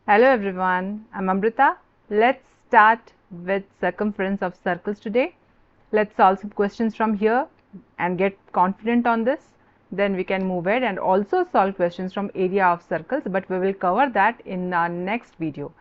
Hello everyone, I'm Amrita. Let's start with circumference of circles today. Let's solve some questions from here and get confident on this. Then we can move ahead and also solve questions from area of circles, but we will cover that in our next video.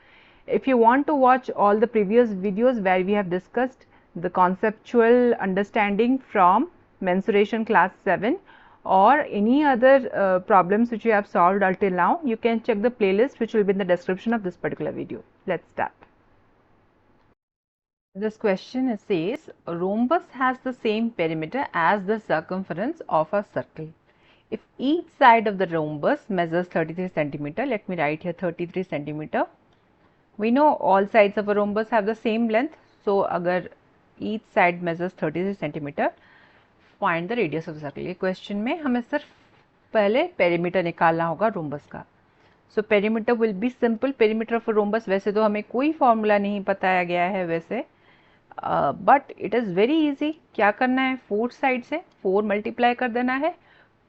If you want to watch all the previous videos where we have discussed the conceptual understanding from mensuration class 7 or any other problems which you have solved until now, you can check the playlist which will be in the description of this particular video. Let's start. This question says a rhombus has the same perimeter as the circumference of a circle. If each side of the rhombus measures 33 centimeter, let me write here 33 centimeter. We know all sides of a rhombus have the same length, so अगर each side measures 33 centimeter, find the radius of the circle. ये question में हमें सिर्फ पहले perimeter निकालना होगा rhombus का. So perimeter will be simple. Perimeter of rhombus वैसे तो हमें कोई फॉर्मूला नहीं बताया गया है वैसे, but it is very easy. क्या करना है, 4 साइड से 4 मल्टीप्लाई कर देना है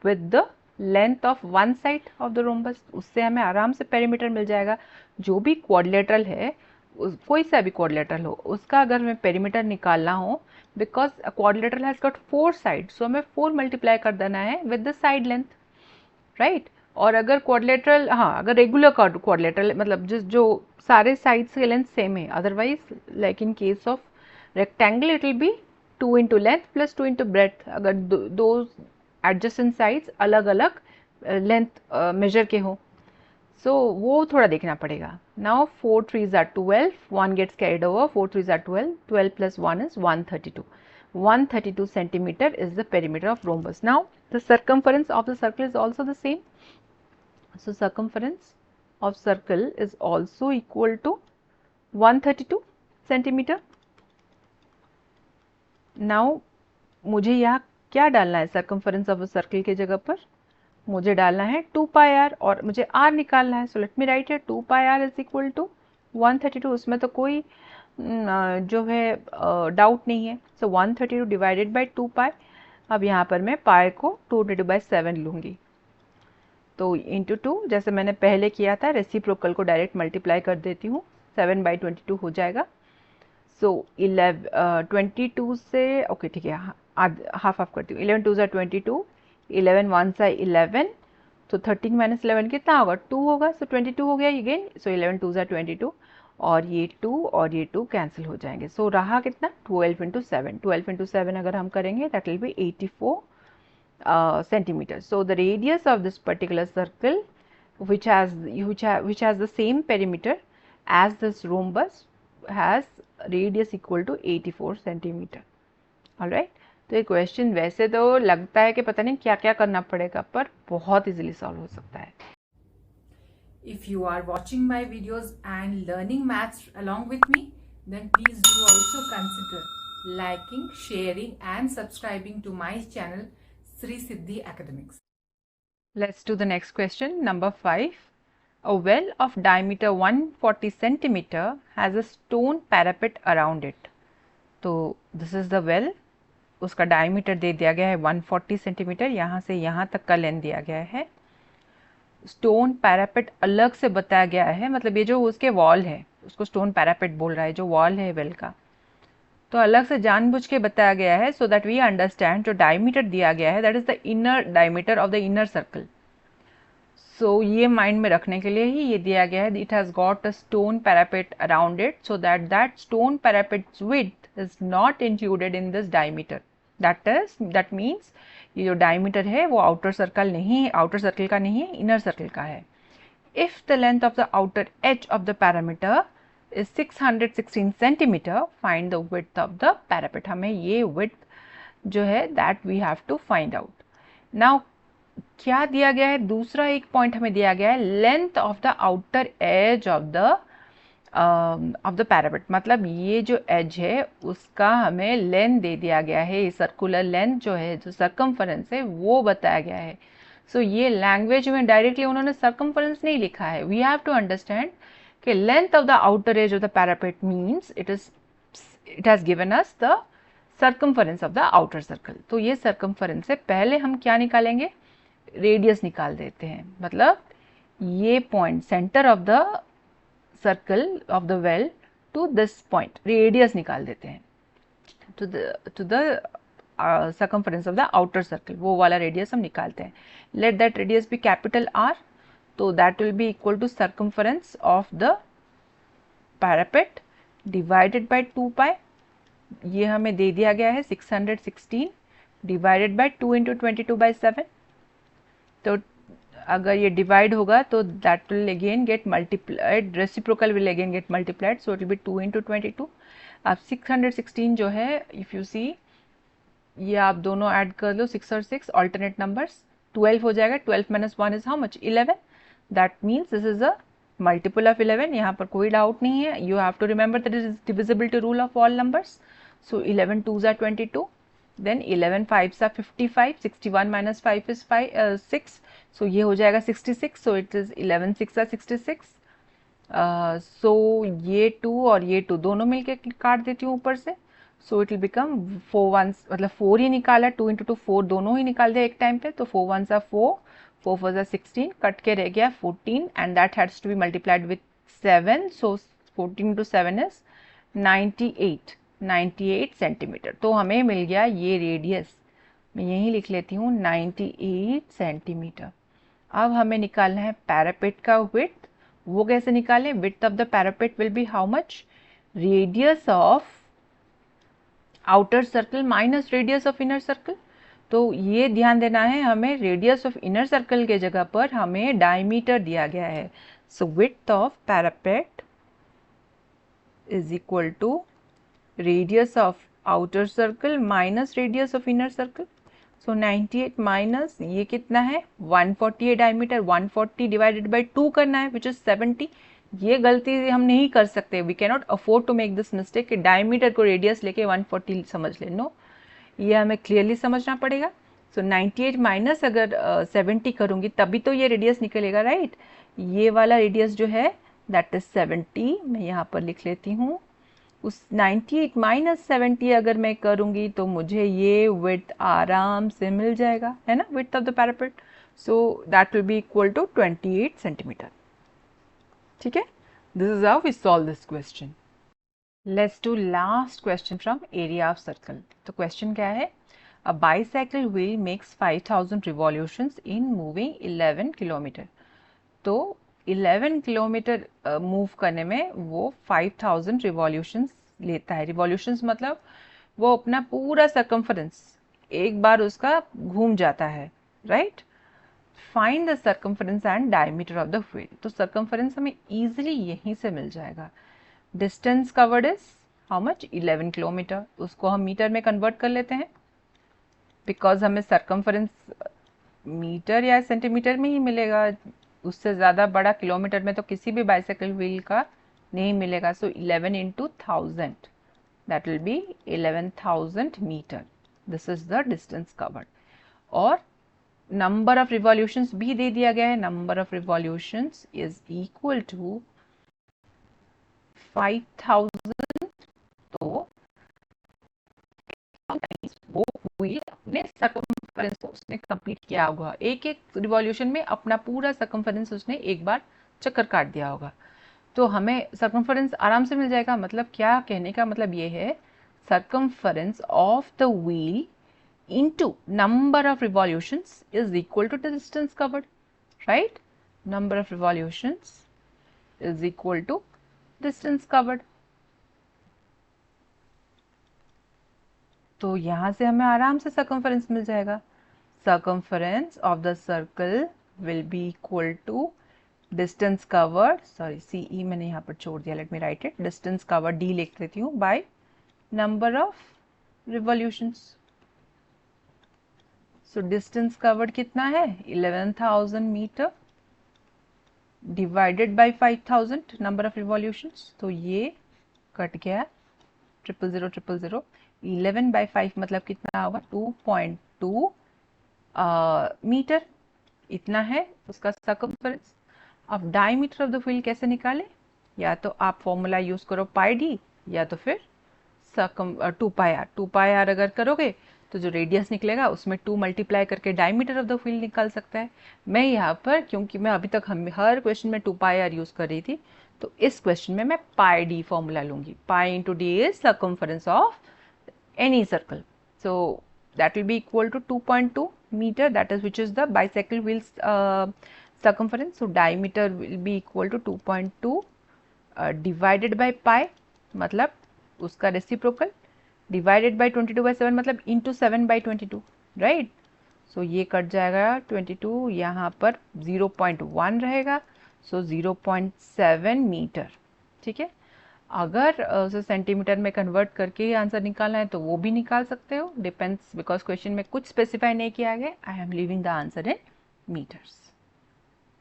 with the length of one side of the rhombus. उससे हमें आराम से पेरीमीटर मिल जाएगा. जो भी क्वाड्रिलेटरल है, कोई सा भी क्वाड्रिलेटरल हो, उसका अगर हमें पेरीमीटर निकालना हो, because quadrilateral has got 4 side, so हमें 4 मल्टीप्लाई कर देना है with the side length, right. और अगर क्वाड्रिलेटरल, हाँ, अगर रेगुलर क्वाड्रिलेटरल मतलब जो सारे साइड्स के लेंथ सेम है, otherwise like in case of rectangle it will be 2 into length plus 2 into breadth. अगर दो एडजस्टेंट साइड्स अलग अलग लेंथ मेजर के हो, सो वो थोड़ा देखना पड़ेगा. Now 4 3s are 12, 1 gets carried over, 4 3s are 12, 12 plus 1 is 132. 132 centimeter is the perimeter of rhombus. Now the circumference of the circle is also the same. So circumference of circle is also equal to 132 centimeter. Now मुझे यहाँ क्या डालना है circumference of a circle के जगह पर? मुझे डालना है 2 pi r और मुझे r निकालना है. सो लेट मी राइट है 2 pi r is equal to 132. उसमें तो कोई जो है डाउट नहीं है. So 132 divided by 2 pi. अब यहाँ पर मैं पाई को 2 डिवाइडेड बाय 7 लूँगी, तो इंटू 2 जैसे मैंने पहले किया था, रेसिप्रोकल को डायरेक्ट मल्टीप्लाई कर देती हूँ. 7 बाई 22 हो जाएगा. सो 22 से ओके ठीक है, हाफ हाफ करती हूँ. 11 2 ज़ा 22, 11 1 सा 11, तो 13 माइनस 11 कितना होगा, 2 होगा. सो 22 हो गया अगेन. सो 11 2 ज़ा 22 और ये 2 और ये 2 कैंसिल हो जाएंगे. सो रहा कितना, 12 इंटू 7. 12 इंटू 7 अगर हम करेंगे that will B 84 centimeters. So the radius of this particular circle which has the same perimeter as this rhombus has radius equal to 84 centimeter. All right. तो ये क्वेश्चन वैसे तो लगता है कि पता नहीं क्या क्या करना पड़ेगा, पर बहुत इजीली सॉल्व हो सकता है. If you are watching my videos and learning maths along with me, then please do also consider liking, sharing and subscribing to my channel Sri Siddhi Academics. Let's do the next question, number 5. A well of diameter 140 centimeter has a stone parapet around it. तो this is the well. उसका diameter दे दिया गया है 140 centimetre. यहाँ से यहाँ तक का लेंथ दिया गया है. स्टोन पैरापेट अलग से बताया गया है, मतलब ये जो उसके वॉल है उसको स्टोन पैरापेट बोल रहा है, जो वॉल है वेल का, तो अलग से जानबूझ के बताया गया है सो दैट वी अंडरस्टैंड. जो डायमीटर दिया गया है that is the inner diameter of the inner circle. So ये माइंड में रखने के लिए ही ये दिया गया है. It has got a stone parapet around it, so that stone parapet's width is not included in this diameter. That means ये जो डायमीटर है वो आउटर सर्कल नहीं है, आउटर सर्कल का नहीं है, इनर सर्कल का है. If the length of the outer as of the parameter is 616 centimeter, find the width of the parapet. हमें ये width जो है that we have to find out. Now क्या दिया गया है, दूसरा एक पॉइंट हमें दिया गया है length of the outer as of the parapet. मतलब ये जो एज है उसका हमें लेंथ दे दिया गया है. सर्कुलर लेंथ जो है, जो सर्कमफरेंस है, वो बताया गया है. सो ये लैंग्वेज में डायरेक्टली उन्होंने सर्कमफरेंस नहीं लिखा है. वी हैव टू अंडरस्टैंड कि length of the outer as of the parapet means it has given us the circumference of the outer circle. तो ये सर्कमफरेंस से पहले हम क्या निकालेंगे, रेडियस निकाल देते हैं. मतलब ये point centre of the circle of the well to this point, radius निकाल देते हैं to the circumference of the outer circle, वो वाला रेडियस हम निकालते हैं. Let that radius be capital R, तो that will be equal to circumference of the parapet divided by 2 pi. ये हमें दे दिया गया है 616 divided by 2 into 22 by 7. तो अगर ये डिवाइड होगा तो that will again get multiplied, reciprocal will again get multiplied, so it will be 2 into 22. अब 616 जो है, if you see, ये आप दोनों ऐड कर लो, 6 और 6 alternate numbers, 12 हो जाएगा. 12 minus 1 is how much? 11. That means this is a multiple of 11. यहाँ पर कोई डाउट नहीं है. You have to remember that it is divisible to rule of all numbers. So 11 2s are 22. Then 11 5s are 55. 61 minus 5 is 6. So ये हो जाएगा 66. So it is 11 6 are 66. So ये 2 और ये 2 दोनों मिलके काट देती हूँ ऊपर से. So it will become 4 ones, मतलब 4 ही निकाला, 2 into 2 4 दोनों ही निकाल दिया एक टाइम पे. तो 4 ones are 4, 4 fours are 16, cut के रह गया 14 and that has to be multiplied with 7. So 14 into 7 is 98 centimetre. तो हमें मिल गया ये रेडियस, मैं यहीं लिख लेती हूँ 98 सेंटीमीटर. अब हमें निकालना है पैरापेट का विड्थ. वो कैसे निकालें? Width of the parapet will be how much? Radius of outer circle minus radius of inner circle. तो ये ध्यान देना है हमें, रेडियस ऑफ इनर सर्कल के जगह पर हमें डायमीटर दिया गया है. So width of parapet is equal to radius of outer circle minus radius of inner circle. So 98 minus ये कितना है? 140 है डायमीटर. 140 डिवाइडेड बाई 2 करना है विच इज 70. ये गलती हम नहीं कर सकते. We can not afford to make this mistake कि डायमीटर को रेडियस लेके 140 समझ ले. नो, ये हमें क्लियरली समझना पड़ेगा. सो 98 माइनस अगर 70 करूँगी तभी तो ये रेडियस निकलेगा, राइट? ये वाला रेडियस जो है दैट इज 70. मैं यहाँ पर लिख लेती हूँ. उस 98 माइनस 70 अगर मैं करूँगी तो मुझे ये विड्थ आराम से मिल जाएगा, है ना, width of the parapet. So that will be equal to 28 centimetre. ठीक है, this is how we solve this question. Let's do last question from area of circle. तो क्वेश्चन क्या है? A bicycle wheel makes 5000 revolutions in moving 11 kilometre. तो 11 kilometre move करने में वो 5000 revolutions लेता है. रिवॉल्यूशंस मतलब वो अपना पूरा सर्कम्फरेंस एक बार उसका घूम जाता है, right? Find the circumference and diameter of the wheel. तो सर्कम्फरेंस हमें इजीली यहीं से मिल जाएगा. Distance covered is how much? 11 kilometre. उसको हम मीटर में कन्वर्ट कर लेते हैं बिकॉज हमें सर्कम्फरेंस मीटर या सेंटीमीटर में ही मिलेगा. उससे ज़्यादा बड़ा किलोमीटर में तो किसी भी बाइसाइकिल व्हील का नहीं मिलेगा. So 11 into 1000, that will be 11,000 metre. This is the distance covered. और नंबर ऑफ रिवॉल्यूशंस भी दे दिया गया है. Number of revolutions is equal to 5000. तो वो व्हील अपने सर्कम्फरेंस को उसने कंप्लीट किया होगा. एक एक रिवॉल्यूशन में अपना पूरा सर्कम्फरेंस उसने एक बार चक्कर काट दिया होगा. तो हमें सर्कम्फरेंस आराम से मिल जाएगा. मतलब क्या कहने का मतलब ये है, circumference of the wheel into number of revolutions is equal to the distance covered, right? Number of revolutions is equal to distance covered. तो यहाँ से हमें आराम से circumference मिल जाएगा. Circumference of the circle will be equal to distance covered, sorry CE मैंने यहाँ पर छोड़ दिया, let me write it, distance covered D लिख लेती हूँ by number of revolutions. So distance covered कितना है? 11,000 metre divided by 5000 number of revolutions. तो ये कट गया 00000. 11 बाय 5 मतलब कितना होगा? 2.2 मीटर. इतना है उसका सर्कम्फरेंस. अब डायमीटर ऑफ द व्हील कैसे निकालें? या तो आप फॉर्मूला यूज करो पाई डी, या तो फिर 2 पाई आर. 2 पाई आर अगर करोगे तो जो रेडियस निकलेगा उसमें 2 मल्टीप्लाई करके डायमीटर ऑफ द फील्ड निकाल सकता है। मैं यहाँ पर, क्योंकि मैं अभी तक हर क्वेश्चन में 2 पाई आर यूज़ कर रही थी, तो इस क्वेश्चन में मैं पाई डी फॉर्मूला लूँगी। Pi into D is circumference of any circle, so that will be equal to 2.2 meter, that is which is the bicycle wheel's circumference. So diameter will be equal to 2.2 divided by pi, मतलब उसका reciprocal, divided by 22/7 मतलब into 7/22, right. सो ये cut जाएगा 22, यहाँ पर 0.1 रहेगा, सो 0.7 metre, ठीक है। अगर उसे सेंटीमीटर में कन्वर्ट करके ही आंसर निकालना है तो वो भी निकाल सकते हो, डिपेंड्स, बिकॉज क्वेश्चन में कुछ स्पेसिफाई नहीं किया गया। I am leaving the answer in metres.